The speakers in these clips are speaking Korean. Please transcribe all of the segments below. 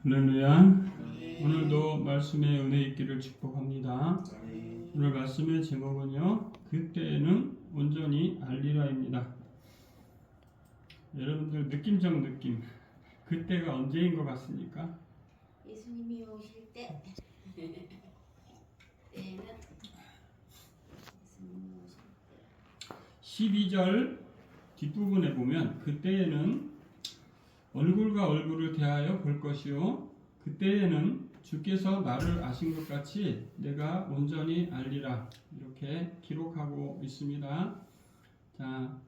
할렐루야. 오늘도 말씀의 은혜 있기를 축복합니다. 오늘 말씀의 제목은요, 그때에는 온전히 알리라입니다. 여러분들 느낌적 느낌, 그때가 언제인 것 같습니까? 예수님이 오실 때 때는 예수님이 오실 때 12절 뒷부분에 보면 그때에는 얼굴과 얼굴을 대하여 볼 것이요 그때에는 주께서 나를 아신 것 같이 내가 온전히 알리라 이렇게 기록하고 있습니다. 자,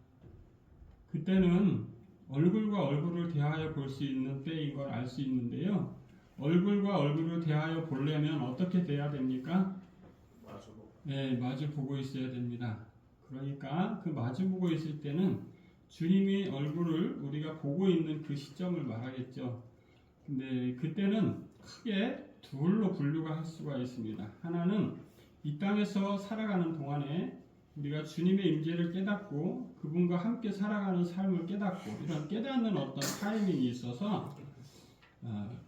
그때는 얼굴과 얼굴을 대하여 볼 수 있는 때인 걸 알 수 있는데요. 얼굴과 얼굴을 대하여 보려면 어떻게 돼야 됩니까? 네, 마주 보고 있어야 됩니다. 그러니까 그 마주 보고 있을 때는 주님의 얼굴을 우리가 보고 있는 그 시점을 말하겠죠. 근데 그때는 크게 둘로 분류가 할 수가 있습니다. 하나는 이 땅에서 살아가는 동안에 우리가 주님의 임재를 깨닫고 그분과 함께 살아가는 삶을 깨닫고 이런 깨닫는 어떤 타이밍이 있어서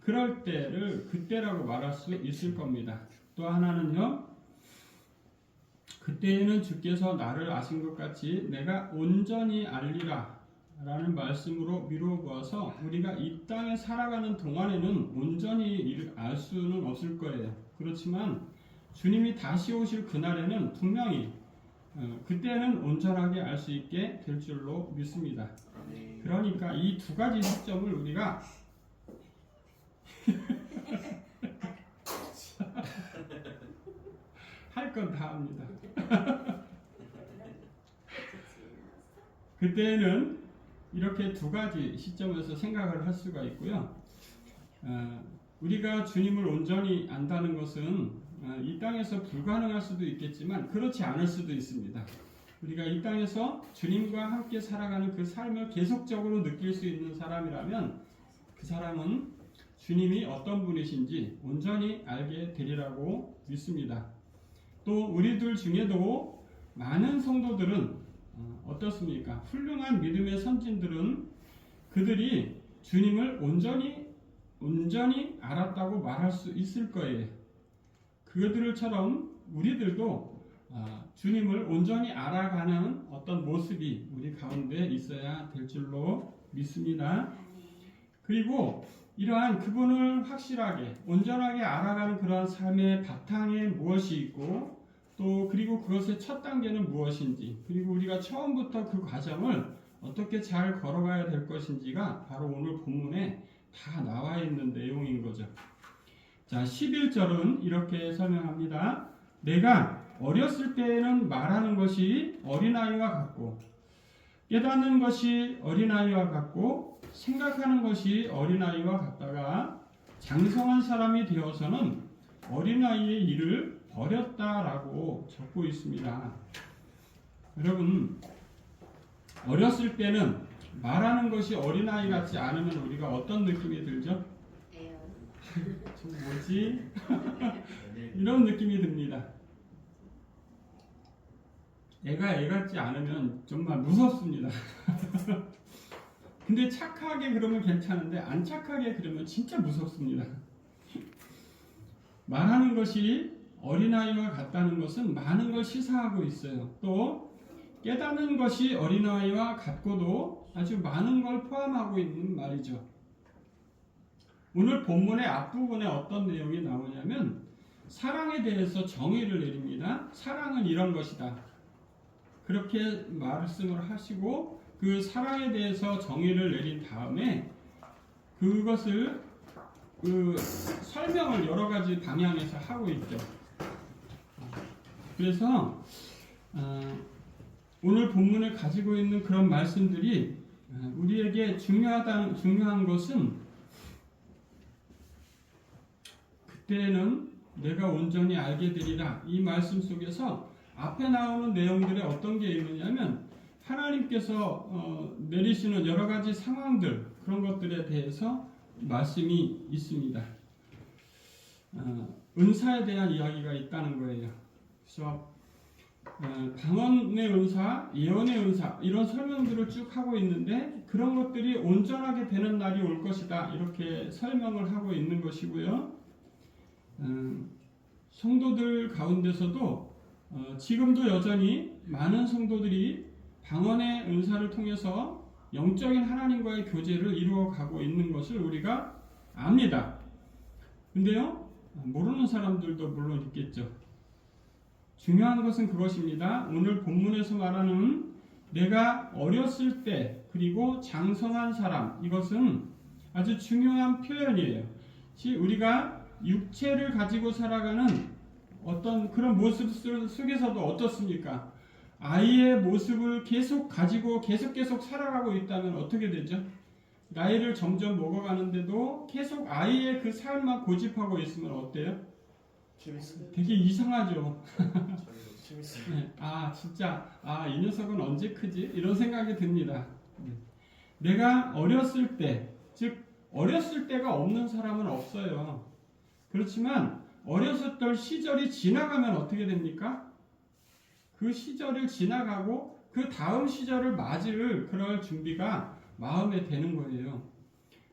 그럴 때를 그때라고 말할 수 있을 겁니다. 또 하나는요. 그때에는 주께서 나를 아신 것 같이 내가 온전히 알리라 라는 말씀으로 미루어 보아서 우리가 이 땅에 살아가는 동안에는 온전히 알 수는 없을 거예요. 그렇지만 주님이 다시 오실 그날에는 분명히 그때는 온전하게 알 수 있게 될 줄로 믿습니다. 그러니까 이 두 가지 시점을 우리가 할 건 다 합니다. 그때는 이렇게 두 가지 시점에서 생각을 할 수가 있고요. 우리가 주님을 온전히 안다는 것은 이 땅에서 불가능할 수도 있겠지만 그렇지 않을 수도 있습니다. 우리가 이 땅에서 주님과 함께 살아가는 그 삶을 계속적으로 느낄 수 있는 사람이라면 그 사람은 주님이 어떤 분이신지 온전히 알게 되리라고 믿습니다. 또 우리들 중에도 많은 성도들은 어떻습니까? 훌륭한 믿음의 선진들은 그들이 주님을 온전히 알았다고 말할 수 있을 거예요. 그들처럼 우리들도 주님을 온전히 알아가는 어떤 모습이 우리 가운데 있어야 될 줄로 믿습니다. 그리고 이러한 그분을 확실하게 온전하게 알아가는 그러한 삶의 바탕에 무엇이 있고 또 그리고 그것의 첫 단계는 무엇인지 그리고 우리가 처음부터 그 과정을 어떻게 잘 걸어가야 될 것인지가 바로 오늘 본문에 다 나와 있는 내용인 거죠. 자, 11절은 이렇게 설명합니다. 내가 어렸을 때에는 말하는 것이 어린아이와 같고 깨닫는 것이 어린아이와 같고 생각하는 것이 어린아이와 같다가 장성한 사람이 되어서는 어린아이의 일을 버렸다라고 적고 있습니다. 여러분, 어렸을 때는 말하는 것이 어린아이 같지 않으면 우리가 어떤 느낌이 들죠? 좀 뭐지? 이런 느낌이 듭니다. 애가 애 같지 않으면 정말 무섭습니다. 근데 착하게 그러면 괜찮은데 안 착하게 그러면 진짜 무섭습니다. 말하는 것이 어린아이와 같다는 것은 많은 걸 시사하고 있어요. 또 깨닫는 것이 어린아이와 같고도 아주 많은 걸 포함하고 있는 말이죠. 오늘 본문의 앞부분에 어떤 내용이 나오냐면 사랑에 대해서 정의를 내립니다. 사랑은 이런 것이다. 그렇게 말씀을 하시고 그 사랑에 대해서 정의를 내린 다음에 그것을 설명을 여러 가지 방향에서 하고 있죠. 그래서 오늘 본문을 가지고 있는 그런 말씀들이 우리에게 중요한 것은 그때는 내가 온전히 알게 되리라 이 말씀 속에서 앞에 나오는 내용들에 어떤 게 있느냐면 하나님께서 내리시는 여러 가지 상황들 그런 것들에 대해서 말씀이 있습니다. 은사에 대한 이야기가 있다는 거예요. 그래서 방언의 은사, 예언의 은사 이런 설명들을 쭉 하고 있는데 그런 것들이 온전하게 되는 날이 올 것이다 이렇게 설명을 하고 있는 것이고요. 성도들 가운데서도 지금도 여전히 많은 성도들이 방언의 은사를 통해서 영적인 하나님과의 교제를 이루어가고 있는 것을 우리가 압니다. 근데요, 모르는 사람들도 물론 있겠죠. 중요한 것은 그것입니다. 오늘 본문에서 말하는 내가 어렸을 때 그리고 장성한 사람, 이것은 아주 중요한 표현이에요. 우리가 육체를 가지고 살아가는 어떤 그런 모습 속에서도 어떻습니까? 아이의 모습을 계속 가지고 계속 살아가고 있다면 어떻게 되죠? 나이를 점점 먹어가는데도 계속 아이의 그 삶만 고집하고 있으면 어때요? 재밌어요. 되게 이상하죠. 재밌어요. 네, 진짜 이 녀석은 언제 크지? 이런 생각이 듭니다. 내가 어렸을 때, 즉 어렸을 때가 없는 사람은 없어요. 그렇지만 어렸었던 시절이 지나가면 어떻게 됩니까? 그 시절을 지나가고 그 다음 시절을 맞을 그럴 준비가 마음에 되는 거예요.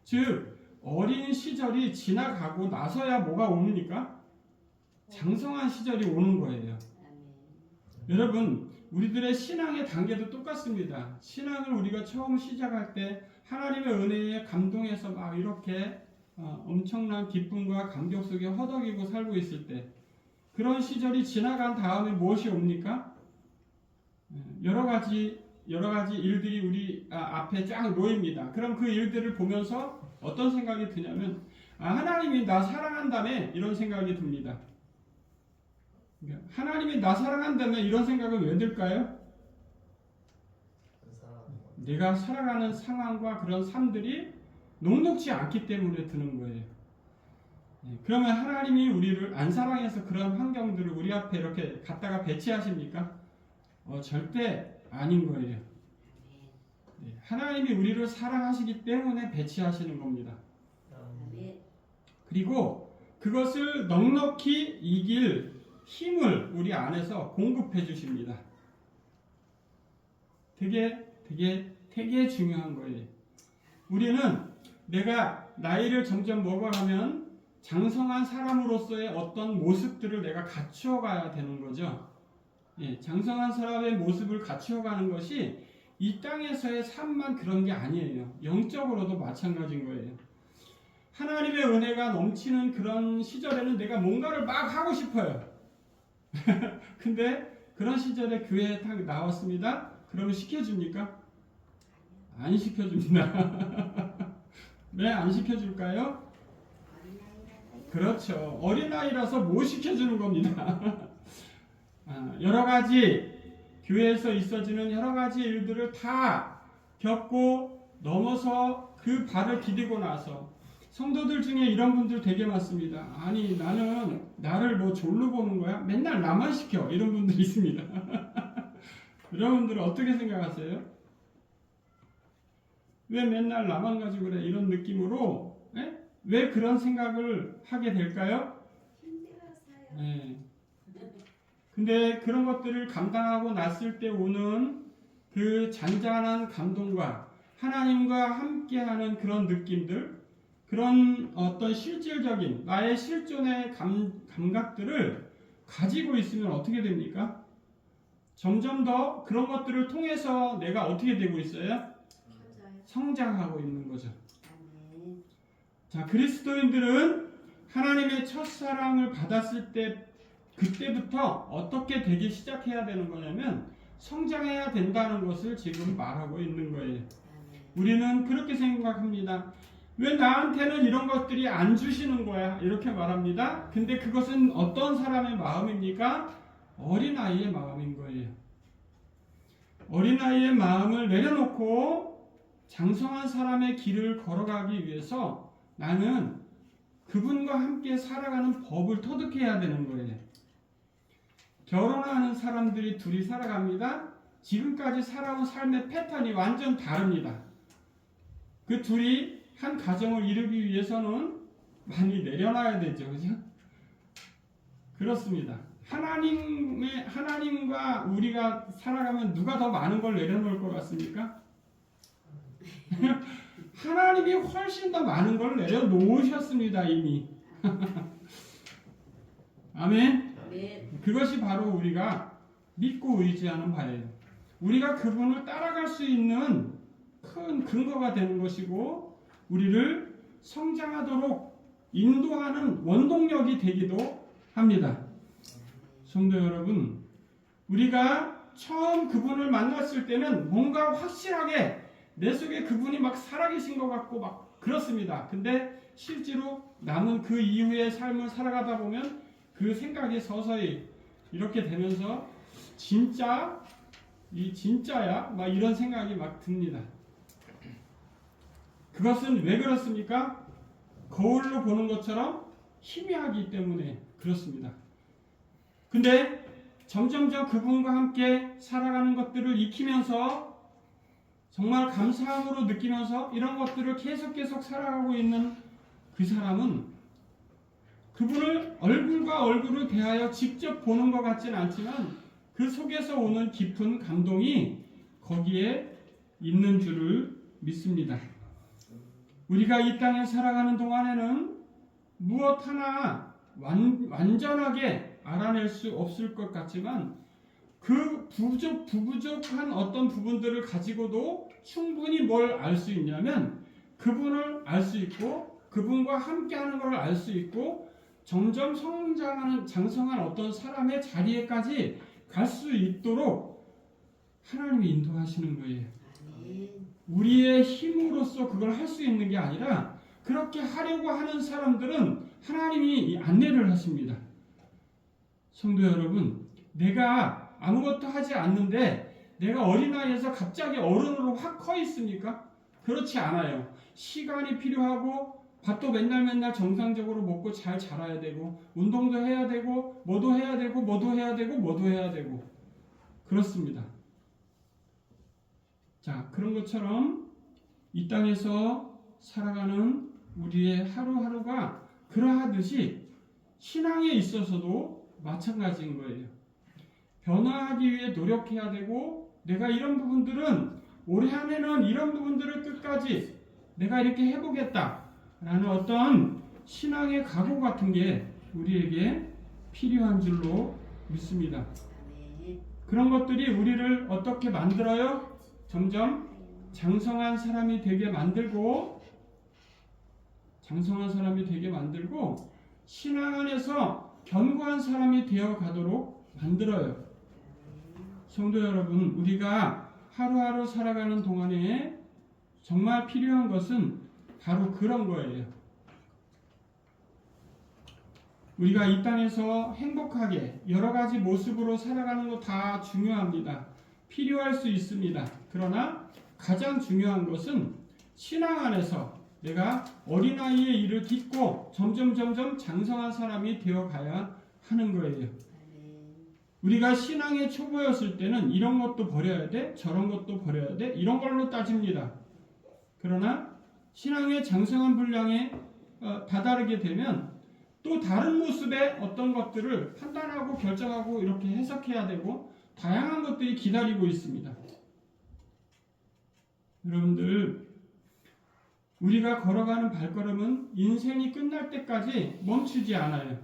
즉 어린 시절이 지나가고 나서야 뭐가 옵니까? 장성한 시절이 오는 거예요. 여러분, 우리들의 신앙의 단계도 똑같습니다. 신앙을 우리가 처음 시작할 때 하나님의 은혜에 감동해서 막 이렇게 엄청난 기쁨과 감격 속에 허덕이고 살고 있을 때 그런 시절이 지나간 다음에 무엇이 옵니까? 여러 가지 일들이 우리 앞에 쫙 놓입니다. 그럼 그 일들을 보면서 어떤 생각이 드냐면 하나님이 나 사랑한다네 이런 생각이 듭니다. 하나님이 나 사랑한다면 이런 생각은 왜 들까요? 내가 살아가는 상황과 그런 삶들이 녹록지 않기 때문에 드는 거예요. 그러면 하나님이 우리를 안 사랑해서 그런 환경들을 우리 앞에 이렇게 갖다가 배치하십니까? 절대 아닌 거예요. 하나님이 우리를 사랑하시기 때문에 배치하시는 겁니다. 그리고 그것을 넉넉히 이길 힘을 우리 안에서 공급해 주십니다. 되게 중요한 거예요. 우리는 내가 나이를 점점 먹어가면 장성한 사람으로서의 어떤 모습들을 내가 갖추어 가야 되는 거죠. 장성한 사람의 모습을 갖추어 가는 것이 이 땅에서의 삶만 그런 게 아니에요. 영적으로도 마찬가지인 거예요. 하나님의 은혜가 넘치는 그런 시절에는 내가 뭔가를 막 하고 싶어요. 근데 그런 시절에 교회에 딱 나왔습니다. 그러면 시켜줍니까? 안 시켜줍니다. 왜 안 시켜줄까요? 그렇죠. 어린아이라서 못 시켜주는 겁니다. 여러 가지 교회에서 있어지는 여러 가지 일들을 다 겪고 넘어서 그 발을 디디고 나서 성도들 중에 이런 분들 되게 많습니다. 아니 나는 나를 뭐 졸로 보는 거야? 맨날 나만 시켜. 이런 분들이 있습니다. 여러분들은 어떻게 생각하세요? 왜 맨날 나만 가지고 그래? 이런 느낌으로 왜 그런 생각을 하게 될까요? 힘들어서요. 근데 그런 것들을 감당하고 났을 때 오는 그 잔잔한 감동과 하나님과 함께하는 그런 느낌들, 그런 어떤 실질적인 나의 실존의 감각들을 가지고 있으면 어떻게 됩니까? 점점 더 그런 것들을 통해서 내가 어떻게 되고 있어요? 성장하고 있는 거죠. 자, 그리스도인들은 하나님의 첫사랑을 받았을 때 그때부터 어떻게 되기 시작해야 되는 거냐면 성장해야 된다는 것을 지금 말하고 있는 거예요. 우리는 그렇게 생각합니다. 왜 나한테는 이런 것들이 안 주시는 거야? 이렇게 말합니다. 근데 그것은 어떤 사람의 마음입니까? 어린아이의 마음인 거예요. 어린아이의 마음을 내려놓고 장성한 사람의 길을 걸어가기 위해서 나는 그분과 함께 살아가는 법을 터득해야 되는 거예요. 결혼하는 사람들이 둘이 살아갑니다. 지금까지 살아온 삶의 패턴이 완전 다릅니다. 그 둘이 한 가정을 이루기 위해서는 많이 내려놔야 되죠. 그죠? 그렇습니다. 하나님과 우리가 살아가면 누가 더 많은 걸 내려놓을 것 같습니까? 하나님이 훨씬 더 많은 걸 내려놓으셨습니다, 이미. 아멘. 네. 그것이 바로 우리가 믿고 의지하는 바예요. 우리가 그분을 따라갈 수 있는 큰 근거가 되는 것이고 우리를 성장하도록 인도하는 원동력이 되기도 합니다. 성도 여러분, 우리가 처음 그분을 만났을 때는 뭔가 확실하게 내 속에 그분이 막 살아계신 것 같고 막 그렇습니다. 근데 실제로 남은 그 이후의 삶을 살아가다 보면 그 생각이 서서히 이렇게 되면서 진짜야? 막 이런 생각이 막 듭니다. 그것은 왜 그렇습니까? 거울로 보는 것처럼 희미하기 때문에 그렇습니다. 근데 점점점 그분과 함께 살아가는 것들을 익히면서 정말 감사함으로 느끼면서 이런 것들을 계속 살아가고 있는 그 사람은 그분을 얼굴과 얼굴을 대하여 직접 보는 것 같지는 않지만 그 속에서 오는 깊은 감동이 거기에 있는 줄을 믿습니다. 우리가 이 땅에 살아가는 동안에는 무엇 하나 완전하게 알아낼 수 없을 것 같지만 그 부족한 어떤 부분들을 가지고도 충분히 뭘 알 수 있냐면 그분을 알 수 있고 그분과 함께하는 걸 알 수 있고 점점 성장하는 장성한 어떤 사람의 자리에까지 갈 수 있도록 하나님이 인도하시는 거예요. 우리의 힘으로써 그걸 할 수 있는 게 아니라 그렇게 하려고 하는 사람들은 하나님이 안내를 하십니다. 성도 여러분, 내가 아무것도 하지 않는데 내가 어린아이에서 갑자기 어른으로 확 커 있습니까? 그렇지 않아요. 시간이 필요하고 밥도 맨날 정상적으로 먹고 잘 자라야 되고 운동도 해야 되고 뭐도 해야 되고 그렇습니다. 자, 그런 것처럼 이 땅에서 살아가는 우리의 하루하루가 그러하듯이 신앙에 있어서도 마찬가지인 거예요. 변화하기 위해 노력해야 되고 내가 이런 부분들은 올해 안에는 이런 부분들을 끝까지 내가 이렇게 해보겠다라는 어떤 신앙의 각오 같은 게 우리에게 필요한 줄로 믿습니다. 그런 것들이 우리를 어떻게 만들어요? 점점 장성한 사람이 되게 만들고 신앙 안에서 견고한 사람이 되어 가도록 만들어요. 성도 여러분, 우리가 하루하루 살아가는 동안에 정말 필요한 것은 바로 그런 거예요. 우리가 이 땅에서 행복하게 여러 가지 모습으로 살아가는 거 다 중요합니다. 필요할 수 있습니다. 그러나 가장 중요한 것은 신앙 안에서 내가 어린아이의 일을 딛고 점점 장성한 사람이 되어가야 하는 거예요. 우리가 신앙의 초보였을 때는 이런 것도 버려야 돼, 저런 것도 버려야 돼, 이런 걸로 따집니다. 그러나 신앙의 장성한 분량에 다다르게 되면 또 다른 모습의 어떤 것들을 판단하고 결정하고 이렇게 해석해야 되고 다양한 것들이 기다리고 있습니다. 여러분들, 우리가 걸어가는 발걸음은 인생이 끝날 때까지 멈추지 않아요.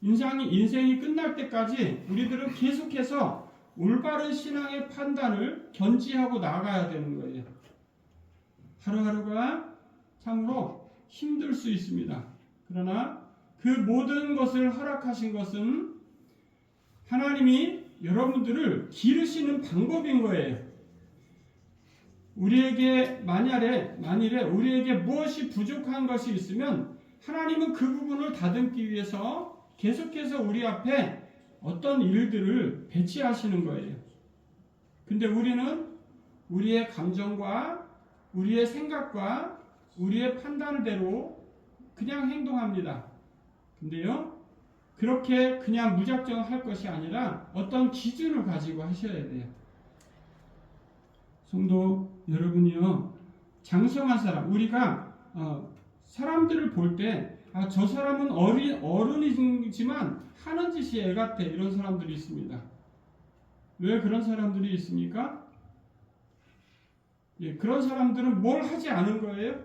인생이 끝날 때까지 우리들은 계속해서 올바른 신앙의 판단을 견지하고 나아가야 되는 거예요. 하루하루가 참으로 힘들 수 있습니다. 그러나 그 모든 것을 허락하신 것은 하나님이 여러분들을 기르시는 방법인 거예요. 우리에게 만일에 우리에게 무엇이 부족한 것이 있으면 하나님은 그 부분을 다듬기 위해서 계속해서 우리 앞에 어떤 일들을 배치하시는 거예요. 근데 우리는 우리의 감정과 우리의 생각과 우리의 판단대로 그냥 행동합니다. 근데요, 그렇게 그냥 무작정 할 것이 아니라 어떤 기준을 가지고 하셔야 돼요. 성도 여러분이요, 장성한 사람, 우리가 사람들을 볼 때 저 사람은 어른이지만 하는 짓이 애 같아. 이런 사람들이 있습니다. 왜 그런 사람들이 있습니까? 예, 그런 사람들은 뭘 하지 않은 거예요?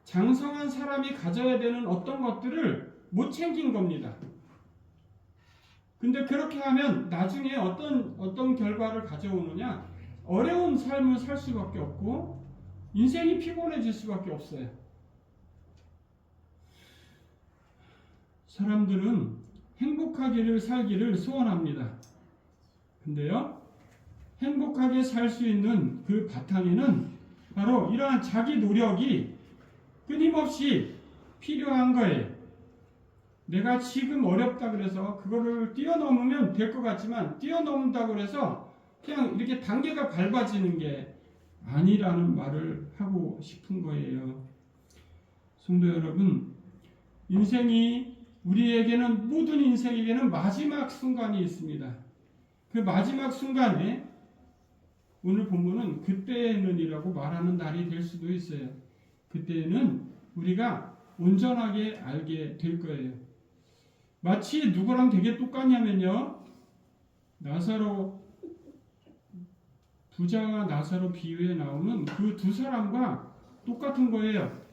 장성한 사람이 가져야 되는 어떤 것들을 못 챙긴 겁니다. 근데 그렇게 하면 나중에 어떤 결과를 가져오느냐? 어려운 삶을 살 수밖에 없고 인생이 피곤해질 수밖에 없어요. 사람들은 행복하기를 살기를 소원합니다. 근데요, 행복하게 살 수 있는 그 바탕에는 바로 이러한 자기 노력이 끊임없이 필요한 거예요. 내가 지금 어렵다 그래서 그거를 뛰어넘으면 될 것 같지만 뛰어넘는다고 그래서 그냥 이렇게 단계가 밟아지는 게 아니라는 말을 하고 싶은 거예요. 성도 여러분, 우리에게는 모든 인생에게는 마지막 순간이 있습니다. 그 마지막 순간에 오늘 본문은 그때는이라고 말하는 날이 될 수도 있어요. 그때는 우리가 온전하게 알게 될 거예요. 마치 누구랑 되게 똑같냐면요, 부자와 나사로 비유에 나오는 그 두 사람과 똑같은 거예요.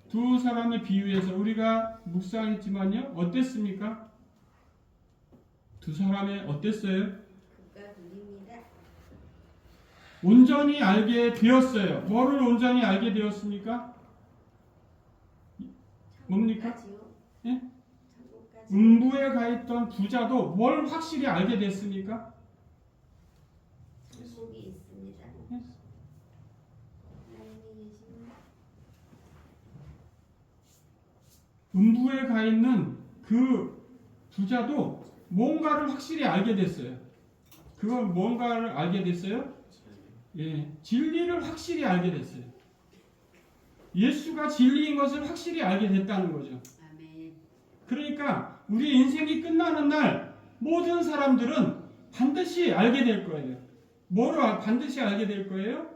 두 사람의 비유에서 우리가 묵상했지만요, 어땠습니까? 두 사람의 어땠어요? 국가 돌립니다. 온전히 알게 되었어요. 뭐를 온전히 알게 되었습니까? 뭡니까? 천국까지요? 예? 천국까지. 음부에 가 있던 부자도 뭘 확실히 알게 됐습니까? 천국이 있습니다. 예? 하나님이 계십니다. 음부에 가 있는 그 부자도 뭔가를 확실히 알게 됐어요. 그건 뭔가를 알게 됐어요? 예, 진리를 확실히 알게 됐어요. 예수가 진리인 것을 확실히 알게 됐다는 거죠. 아멘. 그러니까 우리 인생이 끝나는 날 모든 사람들은 반드시 알게 될 거예요. 뭐를 반드시 알게 될 거예요?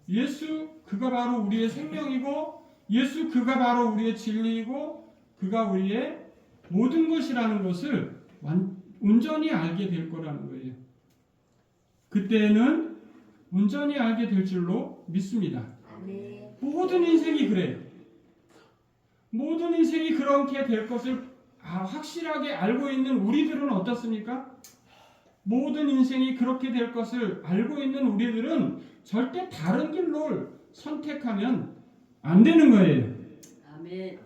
예수 그가 바로 우리의 생명이고 예수 그가 바로 우리의 진리이고 그가 우리의 모든 것이라는 것을 온전히 알게 될 거라는 거예요. 그때는 온전히 알게 될 줄로 믿습니다. 아멘. 모든 인생이 그래요. 모든 인생이 그렇게 될 것을 확실하게 알고 있는 우리들은 어떻습니까? 모든 인생이 그렇게 될 것을 알고 있는 우리들은 절대 다른 길로 선택하면 안 되는 거예요. 아멘.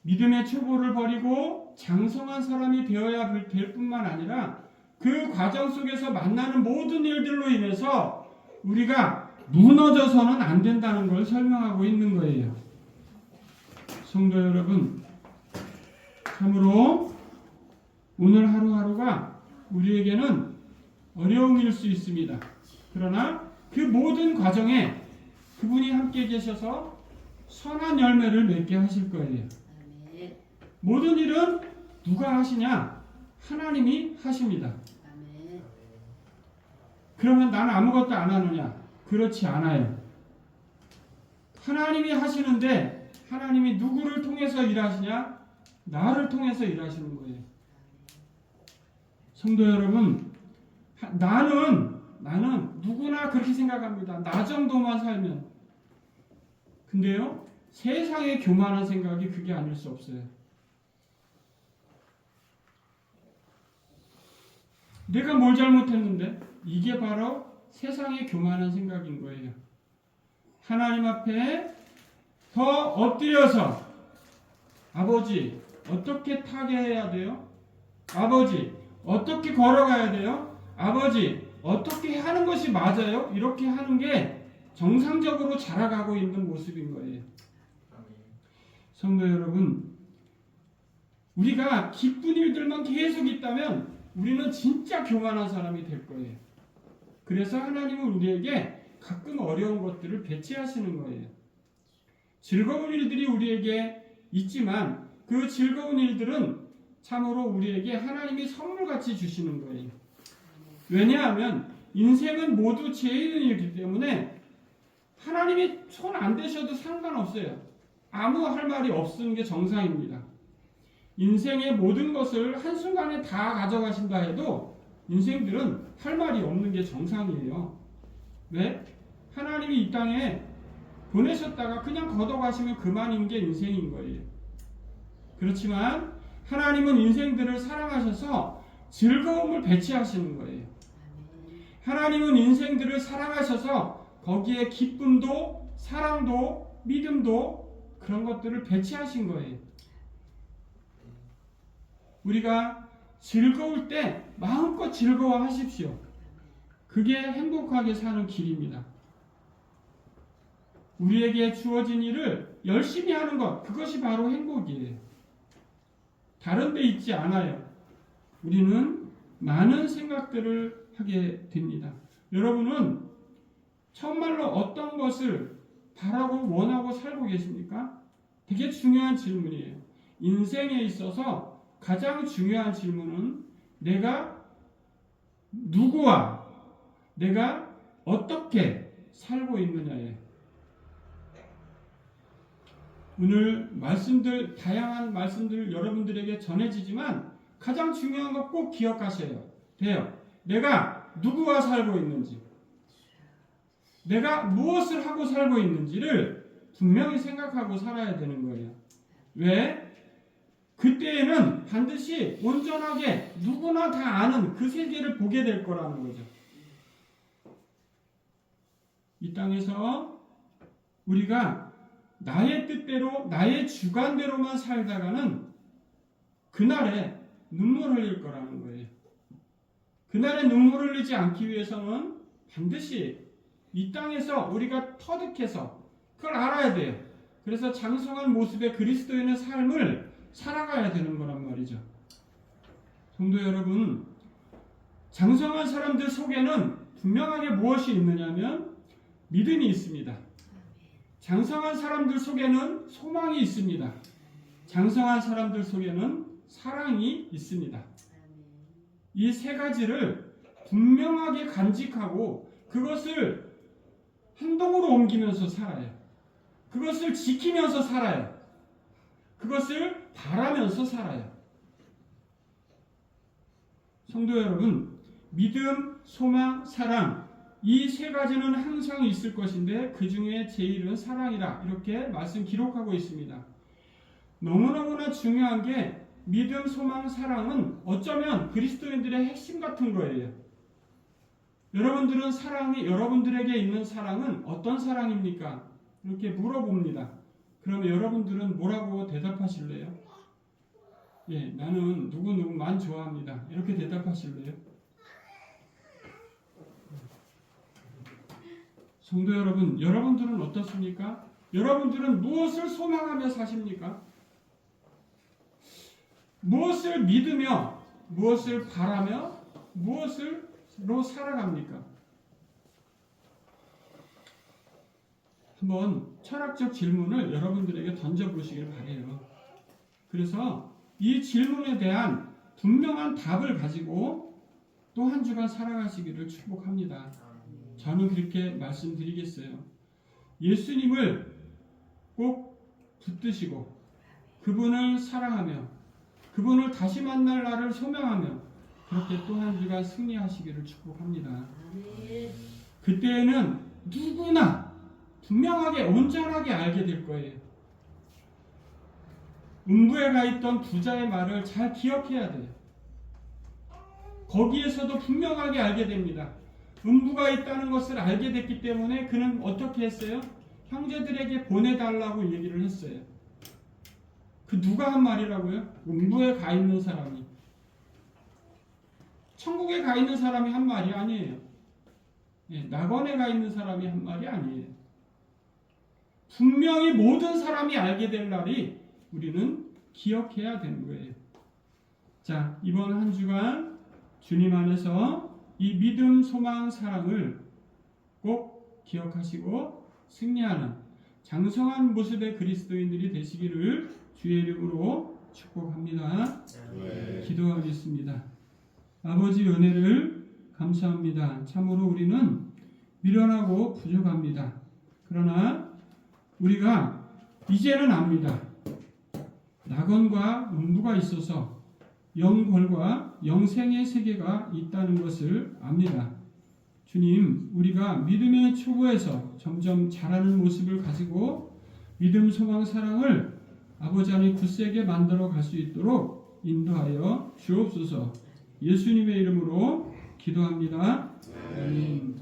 믿음의 초보를 버리고 장성한 사람이 되어야 될 뿐만 아니라 그 과정 속에서 만나는 모든 일들로 인해서 우리가 무너져서는 안 된다는 걸 설명하고 있는 거예요. 성도 여러분, 참으로 오늘 하루하루가 우리에게는 어려움일 수 있습니다. 그러나 그 모든 과정에 그분이 함께 계셔서 선한 열매를 맺게 하실 거예요. 아멘. 모든 일은 누가 하시냐? 하나님이 하십니다. 아멘. 그러면 나는 아무것도 안 하느냐? 그렇지 않아요. 하나님이 하시는데 하나님이 누구를 통해서 일하시냐? 나를 통해서 일하시는 거예요. 성도 여러분, 나는 누구나 그렇게 생각합니다. 나 정도만 살면. 근데요, 세상의 교만한 생각이 그게 아닐 수 없어요. 내가 뭘 잘못했는데? 이게 바로 세상의 교만한 생각인 거예요. 하나님 앞에 더 엎드려서 아버지 어떻게 타게 해야 돼요? 아버지 어떻게 걸어가야 돼요? 아버지 어떻게 하는 것이 맞아요? 이렇게 하는 게 정상적으로 자라가고 있는 모습인 거예요. 성도 여러분, 우리가 기쁜 일들만 계속 있다면 우리는 진짜 교만한 사람이 될 거예요. 그래서 하나님은 우리에게 가끔 어려운 것들을 배치하시는 거예요. 즐거운 일들이 우리에게 있지만 그 즐거운 일들은 참으로 우리에게 하나님이 선물같이 주시는 거예요. 왜냐하면 인생은 모두 죄 있는 일이기 때문에 하나님이 손 안 대셔도 상관없어요. 아무 할 말이 없는 게 정상입니다. 인생의 모든 것을 한순간에 다 가져가신다 해도 인생들은 할 말이 없는 게 정상이에요. 왜? 하나님이 이 땅에 보내셨다가 그냥 걷어가시면 그만인 게 인생인 거예요. 그렇지만 하나님은 인생들을 사랑하셔서 즐거움을 배치하시는 거예요. 하나님은 인생들을 사랑하셔서 거기에 기쁨도 사랑도 믿음도 그런 것들을 배치하신 거예요. 우리가 즐거울 때 마음껏 즐거워하십시오. 그게 행복하게 사는 길입니다. 우리에게 주어진 일을 열심히 하는 것, 그것이 바로 행복이에요. 다른 데 있지 않아요. 우리는 많은 생각들을 하게 됩니다. 여러분은 정말로 어떤 것을 바라고 원하고 살고 계십니까? 되게 중요한 질문이에요. 인생에 있어서 가장 중요한 질문은 내가 누구와 내가 어떻게 살고 있느냐예요. 오늘 말씀들, 다양한 말씀들 여러분들에게 전해지지만 가장 중요한 거 꼭 기억하셔야 돼요. 내가 누구와 살고 있는지, 내가 무엇을 하고 살고 있는지를 분명히 생각하고 살아야 되는 거예요. 왜? 그때에는 반드시 온전하게 누구나 다 아는 그 세계를 보게 될 거라는 거죠. 이 땅에서 우리가 나의 뜻대로, 나의 주관대로만 살다가는 그날에 눈물 흘릴 거라는 거예요. 그날에 눈물 흘리지 않기 위해서는 반드시 이 땅에서 우리가 터득해서 그걸 알아야 돼요. 그래서 장성한 모습의 그리스도인의 삶을 살아가야 되는 거란 말이죠. 성도 여러분, 장성한 사람들 속에는 분명하게 무엇이 있느냐면 믿음이 있습니다. 장성한 사람들 속에는 소망이 있습니다. 장성한 사람들 속에는 사랑이 있습니다. 이 세 가지를 분명하게 간직하고 그것을 행동으로 옮기면서 살아요. 그것을 지키면서 살아요. 그것을 바라면서 살아요. 성도 여러분, 믿음, 소망, 사랑, 이 세 가지는 항상 있을 것인데 그 중에 제일은 사랑이라 이렇게 말씀 기록하고 있습니다. 너무너무나 중요한 게 믿음, 소망, 사랑은 어쩌면 그리스도인들의 핵심 같은 거예요. 여러분들은 사랑이, 여러분들에게 있는 사랑은 어떤 사랑입니까? 이렇게 물어봅니다. 그러면 여러분들은 뭐라고 대답하실래요? 예, 나는 누구누구만 좋아합니다. 이렇게 대답하실래요? 성도 여러분, 여러분들은 어떻습니까? 여러분들은 무엇을 소망하며 사십니까? 무엇을 믿으며, 무엇을 바라며, 무엇으로 살아갑니까? 한번 철학적 질문을 여러분들에게 던져보시길 바라요. 그래서 이 질문에 대한 분명한 답을 가지고 또 한 주간 살아가시기를 축복합니다. 저는 그렇게 말씀드리겠어요. 예수님을 꼭 붙드시고 그분을 사랑하며 그분을 다시 만날 날을 소명하며 그렇게 또 한 주간 승리하시기를 축복합니다. 그때에는 누구나 분명하게 온전하게 알게 될 거예요. 음부에 가 있던 부자의 말을 잘 기억해야 돼요. 거기에서도 분명하게 알게 됩니다. 음부가 있다는 것을 알게 됐기 때문에 그는 어떻게 했어요? 형제들에게 보내달라고 얘기를 했어요. 그 누가 한 말이라고요? 음부에 가 있는 사람이. 천국에 가 있는 사람이 한 말이 아니에요. 예, 낙원에 가 있는 사람이 한 말이 아니에요. 분명히 모든 사람이 알게 될 날이 우리는 기억해야 되는 거예요. 자, 이번 한 주간 주님 안에서 이 믿음, 소망, 사랑을 꼭 기억하시고 승리하는 장성한 모습의 그리스도인들이 되시기를 주의 이름으로 축복합니다. 기도하겠습니다. 아버지 은혜를 감사합니다. 참으로 우리는 미련하고 부족합니다. 그러나 우리가 이제는 압니다. 나 낙원과 음부가 있어서 영벌과 영생의 세계가 있다는 것을 압니다. 주님, 우리가 믿음의 초보에서 점점 자라는 모습을 가지고 믿음, 소망, 사랑을 아버지 안에 굳세게 만들어 갈 수 있도록 인도하여 주옵소서. 예수님의 이름으로 기도합니다. 아멘.